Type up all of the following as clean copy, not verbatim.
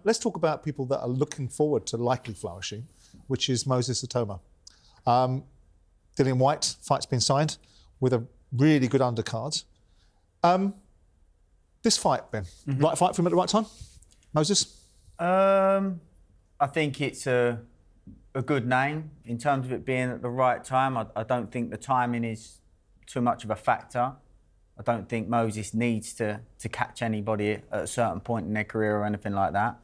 Let's talk about people that are looking forward to likely flourishing, which is Moses Itauma. Dillian Whyte, fight's been signed with a really good undercard. This fight, Ben, right fight for him at the right time? Moses? I think it's a good name in terms of it being at the right time. I don't think the timing is too much of a factor. I don't think Moses needs to catch anybody at a certain point in their career or anything like that.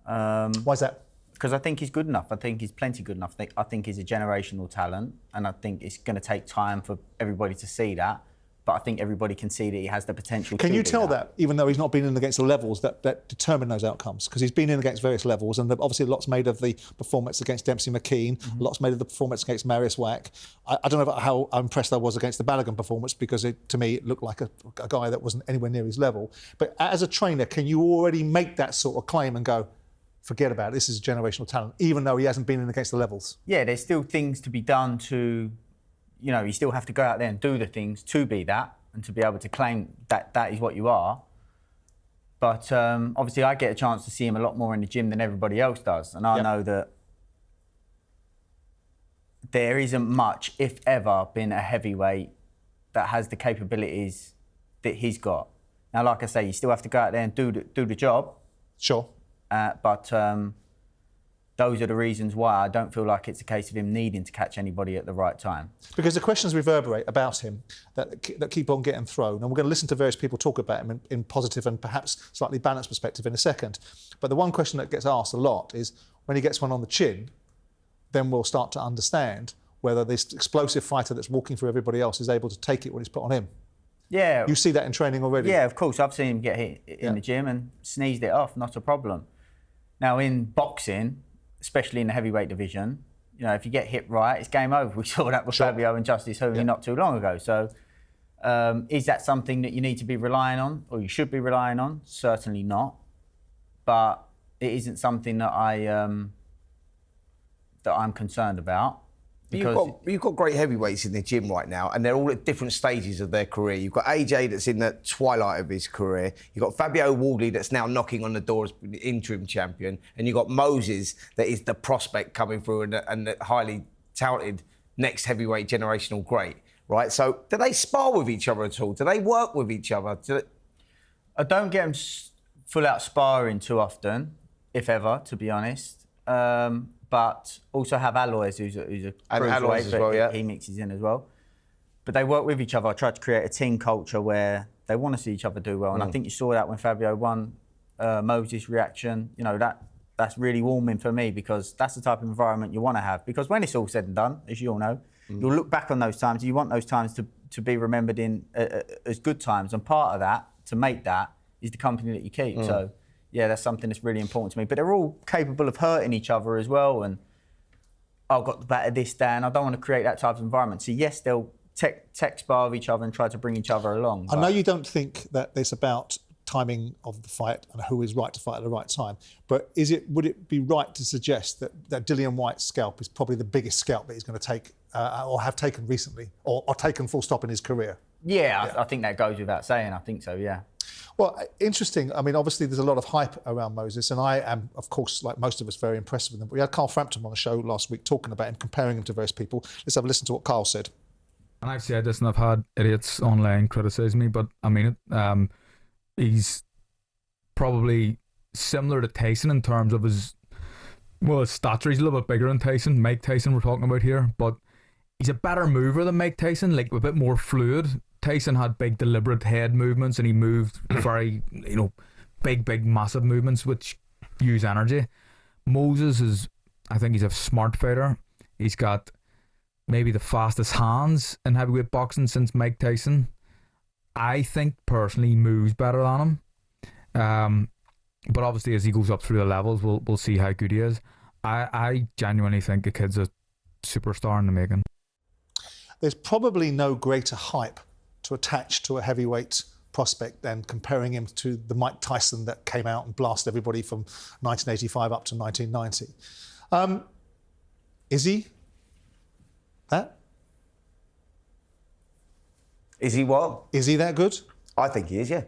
Why is that? Because I think he's good enough. I think he's plenty good enough. I think he's a generational talent, and I think it's going to take time for everybody to see that. But I think everybody can see that he has the potential. Can you tell that, even though he's not been in against the levels that determine those outcomes? Because he's been in against various levels, and obviously lots made of the performance against Dempsey McKean, lots made of the performance against Marius Wack. I don't know about how impressed I was against the Balogun performance, because to me it looked like a guy that wasn't anywhere near his level. But as a trainer, can you already make that sort of claim and go, forget about it, this is a generational talent, even though he hasn't been in against the levels? Yeah, there's still things to be done to, you still have to go out there and do the things to be that, and to be able to claim that that is what you are. But obviously I get a chance to see him a lot more in the gym than everybody else does. And I know that there isn't much, if ever, been a heavyweight that has the capabilities that he's got. Now, like I say, you still have to go out there and do the job. Sure. But those are the reasons why I don't feel like it's a case of him needing to catch anybody at the right time. Because the questions reverberate about him that keep on getting thrown, and we're going to listen to various people talk about him in positive and perhaps slightly balanced perspective in a second. But the one question that gets asked a lot is, when he gets one on the chin, then we'll start to understand whether this explosive fighter that's walking through everybody else is able to take it when it's put on him. Yeah. You see that in training already? Yeah, of course. I've seen him get hit in the gym and sneezed it off, not a problem. Now, in boxing, especially in the heavyweight division, if you get hit right, it's game over. We saw that with Fabio and Justice Hooley not too long ago. So is that something that you need to be relying on, or you should be relying on? Certainly not. But it isn't something that I'm concerned about. You've got great heavyweights in the gym right now, and they're all at different stages of their career. You've got AJ that's in the twilight of his career. You've got Fabio Wardley that's now knocking on the door as the interim champion. And you've got Moses that is the prospect coming through and the highly touted next heavyweight generational great, right? So do they spar with each other at all? Do they work with each other? I don't get them full out sparring too often, if ever, to be honest. But also have Alois, who's a cruiserweight, but he mixes in as well. But they work with each other. I try to create a team culture where they want to see each other do well. And I think you saw that when Fabio won. Moses' reaction, that's really warming for me, because that's the type of environment you want to have. Because when it's all said and done, as you all know, you'll look back on those times. You want those times to be remembered as good times. And part of that, to make that, is the company that you keep. So, yeah, that's something that's really important to me. But they're all capable of hurting each other as well. And I've got the better this, Dan. I don't want to create that type of environment. So, yes, they'll tech spar with each other and try to bring each other along. I know you don't think that it's about timing of the fight and who is right to fight at the right time, but would it be right to suggest that Dillian Whyte's scalp is probably the biggest scalp that he's going to take or have taken recently, or taken full stop in his career? Yeah, I think that goes without saying. I think so, yeah. Well, interesting. I mean, obviously there's a lot of hype around Moses, and I am, of course, like most of us, very impressed with him. But we had Carl Frampton on the show last week talking about him, comparing him to various people. Let's have a listen to what Carl said. And I've said this, and I've had idiots online criticise me, but I mean it. He's probably similar to Tyson in terms of his stature. He's a little bit bigger than Tyson. Mike Tyson we're talking about here, but he's a better mover than Mike Tyson, like a bit more fluid. Tyson had big deliberate head movements, and he moved very, big, massive movements which use energy. Moses I think he's a smart fighter. He's got maybe the fastest hands in heavyweight boxing since Mike Tyson. I think personally he moves better than him. But obviously as he goes up through the levels, we'll see how good he is. I genuinely think the kid's a superstar in the making. There's probably no greater hype to attach to a heavyweight prospect than comparing him to the Mike Tyson that came out and blasted everybody from 1985 up to 1990. Is he that? Is he what? Is he that good? I think he is, yeah.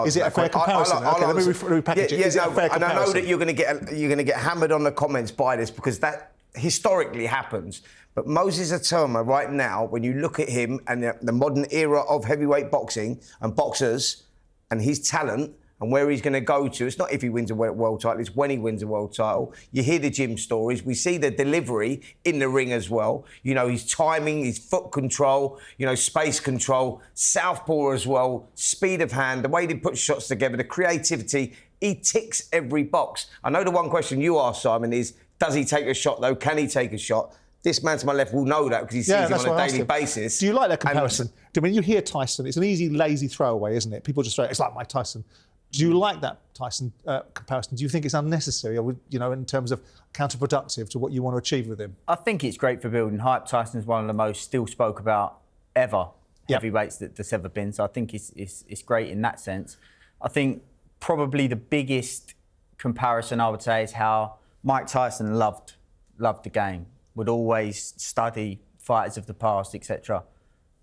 Is it a fair comparison? Okay, let me repackage it. Is it a fair comparison? And I know that you're going to get hammered on the comments by this because that historically happens. But Moses Itauma right now, when you look at him and the modern era of heavyweight boxing and boxers and his talent and where he's going to go to, it's not if he wins a world title, it's when he wins a world title. You hear the gym stories. We see the delivery in the ring as well. You know, his timing, his foot control, you know, space control, southpaw as well, speed of hand, the way he puts shots together, the creativity. He ticks every box. I know the one question you asked, Simon, is does he take a shot, though? Can he take a shot? This man to my left will know that because he sees him on a daily basis. Do you like that comparison? When you hear Tyson, it's an easy, lazy throwaway, isn't it? People just throw it, it's like Mike Tyson. Do you like that Tyson comparison? Do you think it's unnecessary or, in terms of counterproductive to what you want to achieve with him? I think it's great for building hype. Tyson is one of the most still spoke about ever heavyweights that's ever been. So I think it's great in that sense. I think probably the biggest comparison I would say is how Mike Tyson loved the game, would always study fighters of the past, etc.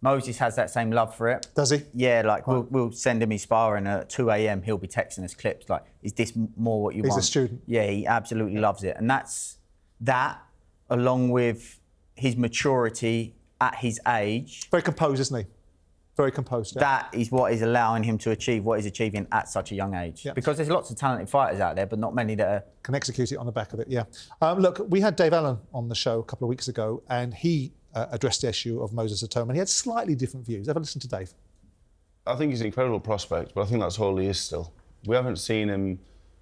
Moses has that same love for it. Does he? Yeah, like we'll send him his sparring at 2 a.m. He'll be texting us clips like, is this more what you want? He's a student. Yeah, he absolutely loves it. And that's that, along with his maturity at his age. Very composed, isn't he? Very composed. Yeah. That is what is allowing him to achieve what he's achieving at such a young age. Yeah. Because there's lots of talented fighters out there, but not many that can execute it on the back of it, yeah. Look, we had Dave Allen on the show a couple of weeks ago, and he addressed the issue of Moses Itauma, and he had slightly different views. Have a listen to Dave. I think he's an incredible prospect, but I think that's all he is still. We haven't seen him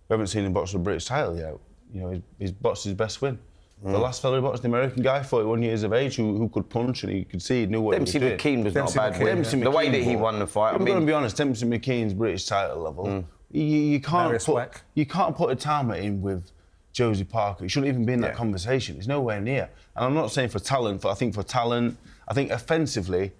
box for the British title yet. You know, he's boxed his best win. The last fellow who boxed, the American guy, 41 years of age, who could punch and he could see, he knew what he was doing. Dempsey McKean was not a bad win. The way that he won the fight. I'm going to be honest, Dempsey McKean's British title level, you can't put Itauma in with Josie Parker. He shouldn't even be in that conversation. He's nowhere near. And I'm not saying for talent, but I think offensively,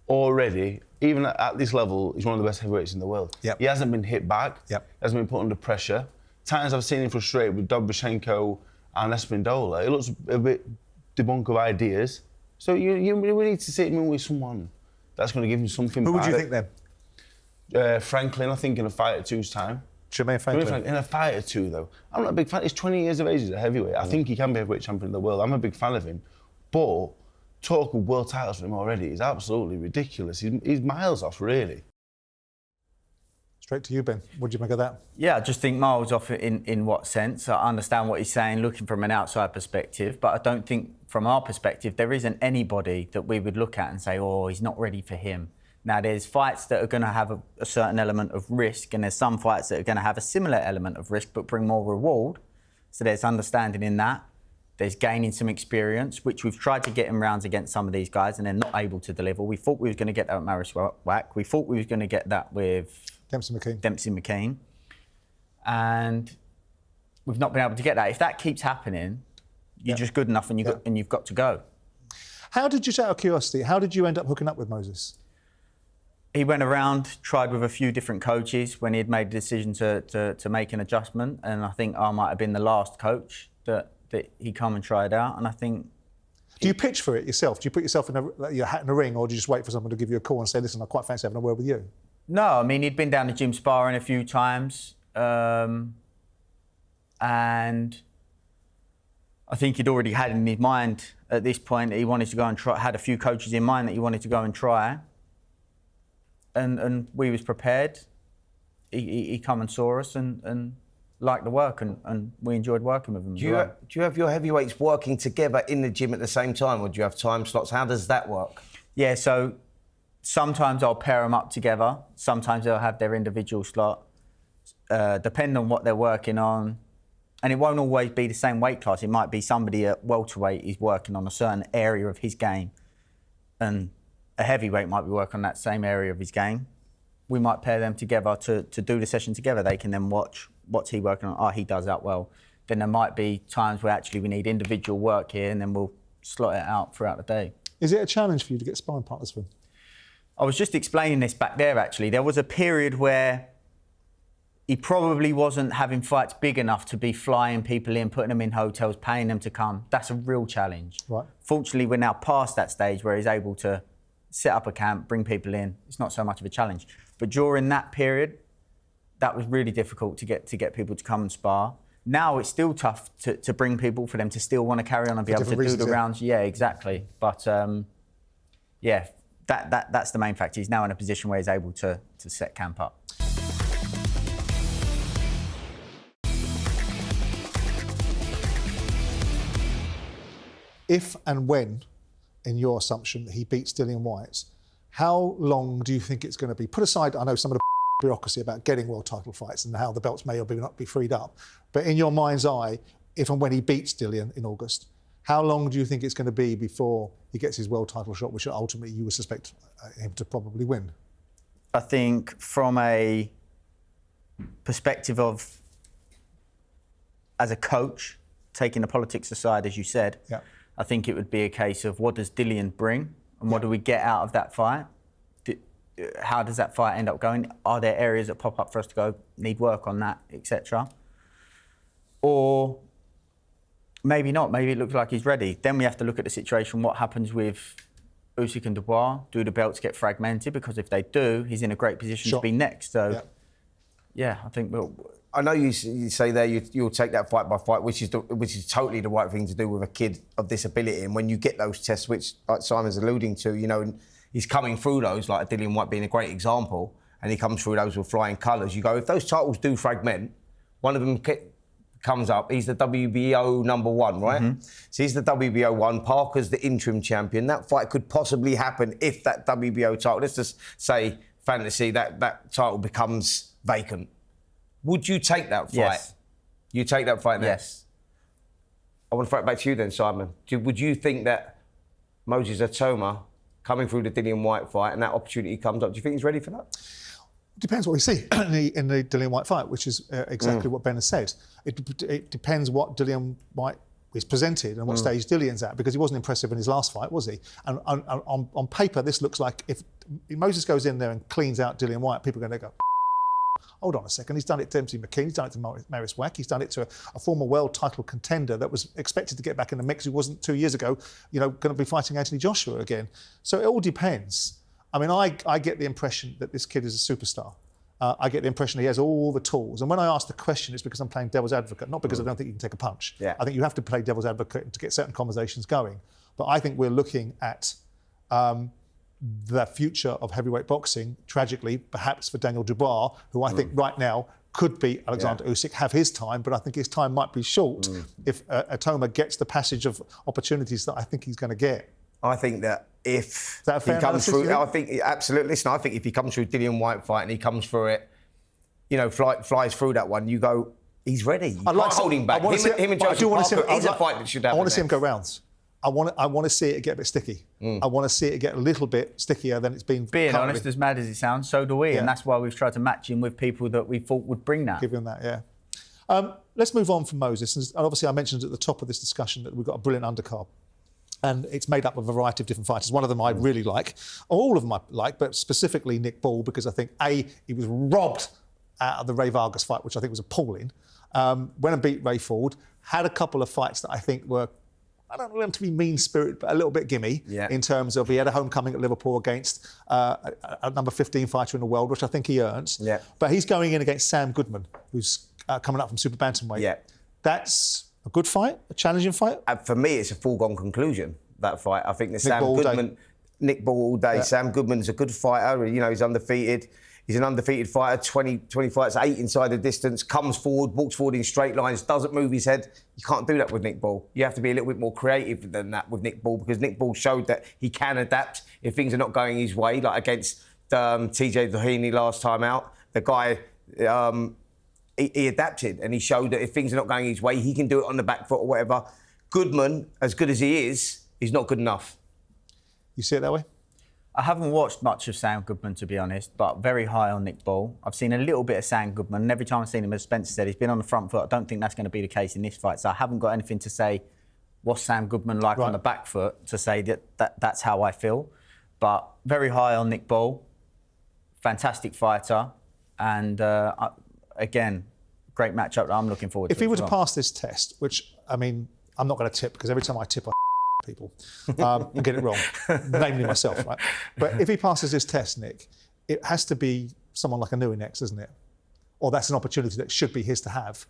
already, even at this level, he's one of the best heavyweights in the world. Yep. He hasn't been hit back. Yep. He hasn't been put under pressure. Times I've seen him frustrated with Dobchenko and Espindola. It looks a bit debunk of ideas. So you really need to sit him in with someone that's going to give him something back. Who would you think then? Franklin, I think, in a fight at two's time. Jermaine Franklin. In a fight or two, though. I'm not a big fan. He's 20 years of age as a heavyweight. I think he can be a heavyweight champion of the world. I'm a big fan of him. But talk of world titles for him already is absolutely ridiculous. He's miles off, really. Straight to you, Ben. What do you make of that? Yeah, I just think miles off in what sense? I understand what he's saying, looking from an outside perspective, but I don't think from our perspective there isn't anybody that we would look at and say, oh, he's not ready for him. Now, there's fights that are going to have a certain element of risk, and there's some fights that are going to have a similar element of risk but bring more reward. So there's understanding in that. There's gaining some experience, which we've tried to get in rounds against some of these guys, and they're not able to deliver. We thought we was going to get that with Maris Whyte. We thought we was going to get that with Dempsey McKean. And we've not been able to get that. If that keeps happening, you're just good enough and you've got to go. How did you, out of curiosity, how did you end up hooking up with Moses? He went around, tried with a few different coaches when he had made the decision to make an adjustment, and I think I might have been the last coach that he come and tried out, and I think... Do you pitch for it yourself? Do you put yourself in your hat in a ring, or do you just wait for someone to give you a call and say, listen, I quite fancy having a word with you? No, I mean, he'd been down the gym sparring a few times, and I think he'd already had in his mind at this point that he wanted to go and try, had a few coaches in mind that he wanted to go and try. And we was prepared. He come and saw us and liked the work, and we enjoyed working with him. Do you have your heavyweights working together in the gym at the same time, or do you have time slots? How does that work? Yeah, so sometimes I'll pair them up together. Sometimes they'll have their individual slot, depending on what they're working on. And it won't always be the same weight class. It might be somebody at welterweight is working on a certain area of his game, and a heavyweight might be working on that same area of his game. We might pair them together to do the session together. They can then watch what's he working on. Oh, he does that well. Then there might be times where actually we need individual work here, and then we'll slot it out throughout the day. Is it a challenge for you to get sparring partners for him? I was just explaining this back there, actually. There was a period where he probably wasn't having fights big enough to be flying people in, putting them in hotels, paying them to come. That's a real challenge. Right. Fortunately, we're now past that stage where he's able to set up a camp, bring people in. It's not so much of a challenge. But during that period, that was really difficult to get people to come and spar. Now it's still tough to bring people, for them to still want to carry on and be able to do the rounds. Yeah, exactly. But that's the main factor. He's now in a position where he's able to set camp up. If and when, in your assumption, he beats Dillian Whyte, how long do you think it's going to be? Put aside, I know some of the bureaucracy about getting world title fights and how the belts may or may not be freed up, but in your mind's eye, if and when he beats Dillian in August, how long do you think it's going to be before he gets his world title shot, which ultimately you would suspect him to probably win? I think from a perspective of, as a coach, taking the politics aside, as you said, I think it would be a case of what does Dillian bring and what do we get out of that fight? How does that fight end up going? Are there areas that pop up for us to go, need work on that, etc.? Or maybe not. Maybe it looks like he's ready. Then we have to look at the situation. What happens with Usyk and Dubois? Do the belts get fragmented? Because if they do, he's in a great position to be next. So, I think I know you say there you'll take that fight by fight, which is totally the right thing to do with a kid of this ability. And when you get those tests, which like Simon's alluding to, you know, he's coming through those, like Dillian Whyte being a great example, and he comes through those with flying colours. You go, if those titles do fragment, one of them comes up, he's the WBO #1, right? Mm-hmm. So he's the WBO 1, Parker's the interim champion. That fight could possibly happen if that WBO title, let's just say fantasy, that title becomes vacant. Would you take that fight? Yes. You take that fight now? Yes. I want to throw it back to you then, Simon. Would you think that Moses Itauma coming through the Dillian Whyte fight and that opportunity comes up, do you think he's ready for that? Depends what we see in the Dillian Whyte fight, which is exactly what Ben has said. It depends what Dillian Whyte is presented and what stage Dillian's at, because he wasn't impressive in his last fight, was he? And on paper, this looks like if Moses goes in there and cleans out Dillian Whyte, people are going to go, hold on a second, he's done it to Dempsey McKean, he's done it to Marius Whyte, he's done it to a former world title contender that was expected to get back in the mix, who wasn't 2 years ago, going to be fighting Anthony Joshua again. So it all depends. I mean, I get the impression that this kid is a superstar. I get the impression he has all the tools. And when I ask the question, it's because I'm playing devil's advocate, not because I don't think you can take a punch. Yeah. I think you have to play devil's advocate to get certain conversations going. But I think we're looking at the future of heavyweight boxing, tragically, perhaps for Daniel Dubois, who I think right now could beat Alexander Usyk, have his time, but I think his time might be short if Itauma gets the passage of opportunities that I think he's going to get. I think that if he comes through, I think absolutely. Listen, I think if he comes through Dillian Whyte fight and he comes through it, flies through that one, you go, he's ready. You can't hold him back. Him and Joseph Parker is a fight that should happen. I want to see him go rounds. I want to see it get a bit sticky. I want to see it get a little bit stickier than it's been. Being honest, as mad as it sounds, so do we, and that's why we've tried to match him with people that we thought would bring that. Give him that, yeah. Let's move on from Moses. And obviously, I mentioned at the top of this discussion that we've got a brilliant undercard. And it's made up of a variety of different fighters. One of them I really like, all of them I like, but specifically Nick Ball, because I think, he was robbed out of the Ray Vargas fight, which I think was appalling. Went and beat Ray Ford, had a couple of fights that I think were, I don't want them to be mean-spirited, but a little bit gimme in terms of he had a homecoming at Liverpool against a number 15 fighter in the world, which I think he earns. Yeah. But he's going in against Sam Goodman, who's coming up from Super Bantamweight. Yeah. That's a good fight, a challenging fight? For me, it's a foregone conclusion, that fight. I think that Sam Goodman, Nick Ball all day. Yeah. Sam Goodman's a good fighter. He's undefeated. He's an undefeated fighter, 20 fights, 8 inside the distance, comes forward, walks forward in straight lines, doesn't move his head. You can't do that with Nick Ball. You have to be a little bit more creative than that with Nick Ball, because Nick Ball showed that he can adapt if things are not going his way, like against TJ Doheny last time out. The guy... He adapted and he showed that if things are not going his way, he can do it on the back foot or whatever. Goodman, as good as he is not good enough. You see it that way? I haven't watched much of Sam Goodman, to be honest, but very high on Nick Ball. I've seen a little bit of Sam Goodman, and every time I've seen him, as Spencer said, he's been on the front foot. I don't think that's going to be the case in this fight, so I haven't got anything to say what's Sam Goodman like on the back foot to say that's how I feel. But very high on Nick Ball, fantastic fighter, and again, great matchup that I'm looking forward to. If he were to pass this test, which, I mean, I'm not going to tip, because every time I tip, I people and get it wrong, namely myself, right? But if he passes this test, Nick, it has to be someone like a Nui next, isn't it? or that's an opportunity that should be his to have.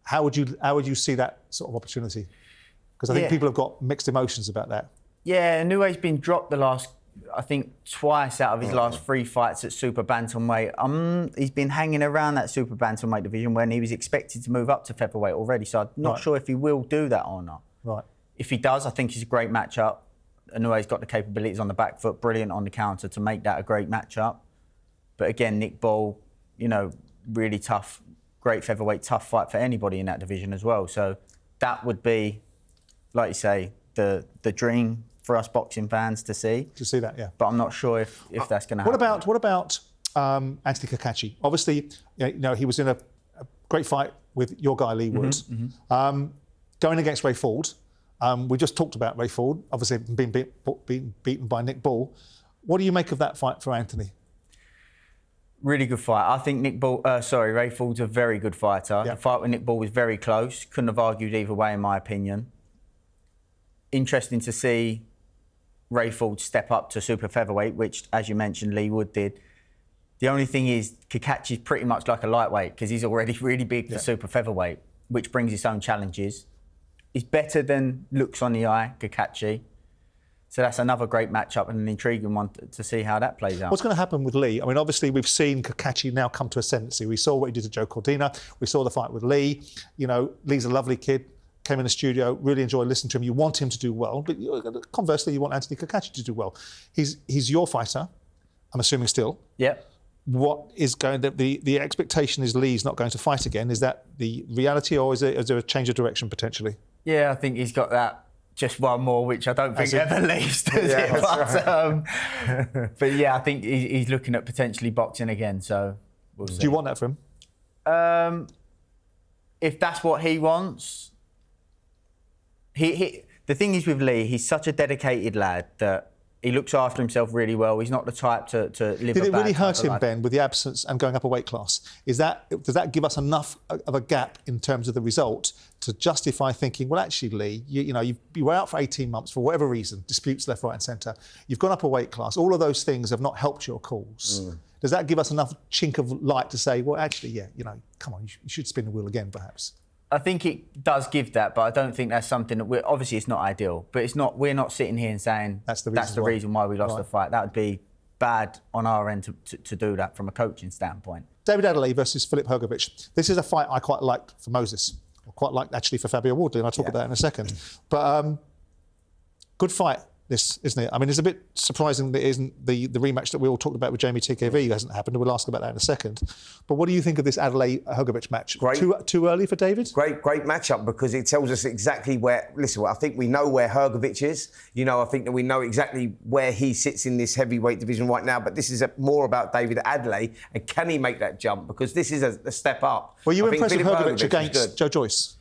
How would you see that sort of opportunity? Because I think people have got mixed emotions about that. Yeah, Inoue's been dropped the last, I think, twice out of his last 3 fights at super bantamweight. He's been hanging around that super bantamweight division when he was expected to move up to featherweight already. So I'm not sure if he will do that or not. Right. If he does, I think it's a great matchup. Inoue's got the capabilities on the back foot, brilliant on the counter to make that a great matchup. But again, Nick Ball, really tough, great featherweight, tough fight for anybody in that division as well. So that would be, like you say, the dream for us boxing fans to see. To see that, yeah. But I'm not sure if that's going to happen. What about Anthony Kakashi? Obviously, he was in a great fight with your guy Lee Wood, going against Ray Ford. We just talked about Ray Ford, obviously being beaten by Nick Ball. What do you make of that fight for Anthony? Really good fight. I think Ray Ford's a very good fighter. Yeah. The fight with Nick Ball was very close. Couldn't have argued either way, in my opinion. Interesting to see Ray Ford step up to super featherweight, which, as you mentioned, Lee Wood did. The only thing is, Kakachi's pretty much like a lightweight because he's already really big for super featherweight, which brings its own challenges. He's better than looks on the eye, Kakashi. So that's another great matchup and an intriguing one to see how that plays out. What's going to happen with Lee? I mean, obviously, we've seen Kakashi now come to ascendancy. We saw what he did to Joe Cordina. We saw the fight with Lee. Lee's a lovely kid. Came in the studio, really enjoyed listening to him. You want him to do well, but conversely, you want Anthony Kakashi to do well. He's your fighter, I'm assuming still. Yep. What is going to the expectation is Lee's not going to fight again. Is that the reality, or is there a change of direction potentially? Yeah, I think he's got that. Just one more, which I don't think ever leaves, does it? But yeah, I think he's looking at potentially boxing again. So we'll see. Do you want that for him? If that's what he wants, the thing is with Lee, he's such a dedicated lad that he looks after himself really well. He's not the type to live a bad Did it really hurt him, life. Ben, with the absence and going up a weight class? Does that give us enough of a gap in terms of the result to justify thinking, well, actually, Lee, you were out for 18 months for whatever reason, disputes left, right and centre. You've gone up a weight class. All of those things have not helped your cause. Does that give us enough chink of light to say, well, actually, come on, you should spin the wheel again, perhaps? I think it does give that, but I don't think that's something that obviously it's not ideal, but it's not. We're not sitting here and saying that's the reason why we lost the fight. That would be bad on our end to do that from a coaching standpoint. David Adelaide versus Filip Hrgovic. This is a fight I quite liked for Moses. I quite liked actually for Fabio Wardley, and I'll talk about that in a second. But good fight, this, isn't it? I mean, it's a bit surprising that it isn't the rematch that we all talked about with Jamie TKV hasn't happened. We'll ask about that in a second. But what do you think of this Adelaide-Hrgovic match? Great. Too early for David? Great matchup because it tells us exactly where... Listen, I think we know where Hrgovic is. I think that we know exactly where he sits in this heavyweight division right now. But this is more about David Adelaide and can he make that jump? Because this is a step up. Were you impressed with Hrgovic against Joe Joyce?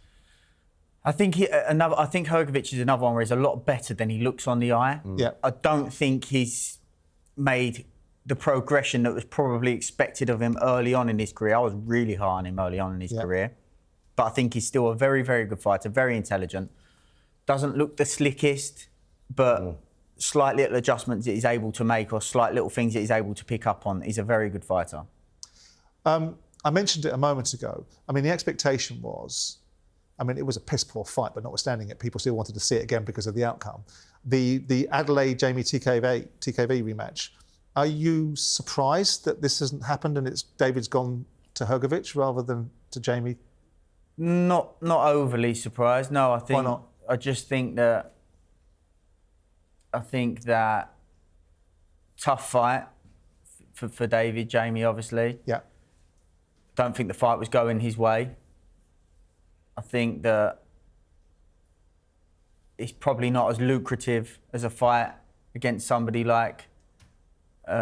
I think Hrgovic is another one where he's a lot better than he looks on the eye. Yeah. I don't think he's made the progression that was probably expected of him early on in his career. I was really high on him early on in his career. But I think he's still a very, very good fighter, very intelligent. Doesn't look the slickest, but slight little adjustments that he's able to make or slight little things that he's able to pick up on. He's a very good fighter. I mentioned it a moment ago. I mean, the expectation was... it was a piss-poor fight, but notwithstanding it, people still wanted to see it again because of the outcome. The Adelaide-Jamie TKV rematch, are you surprised that this hasn't happened and David's gone to Hrgovic rather than to Jamie? Not overly surprised, no. Why not? I just think that... tough fight for David, Jamie, obviously. Yeah. Don't think the fight was going his way. I think that it's probably not as lucrative as a fight against somebody like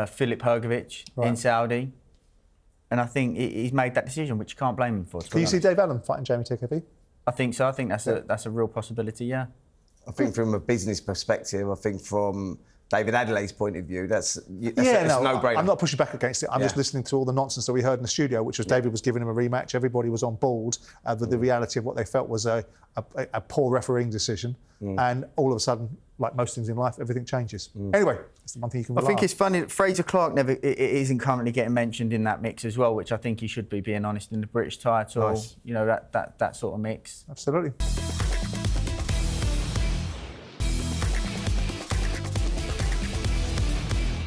Filip Hrgovic in Saudi. And I think he's made that decision, which you can't blame him for. Can you see Dave Allen fighting Jamie TKV? I think so. I think that's a real possibility, yeah. I think from a business perspective, I think from David Adelaide's point of view, that's a no-brainer. I'm not pushing back against it. I'm just listening to all the nonsense that we heard in the studio, which was David was giving him a rematch. Everybody was on board with the reality of what they felt was a poor refereeing decision. And all of a sudden, like most things in life, everything changes. Anyway, that's the one thing you can. I think it's funny that Fraser Clark it isn't currently getting mentioned in that mix as well, which I think he should be, being honest, in the British title. Nice. You know, that sort of mix. Absolutely.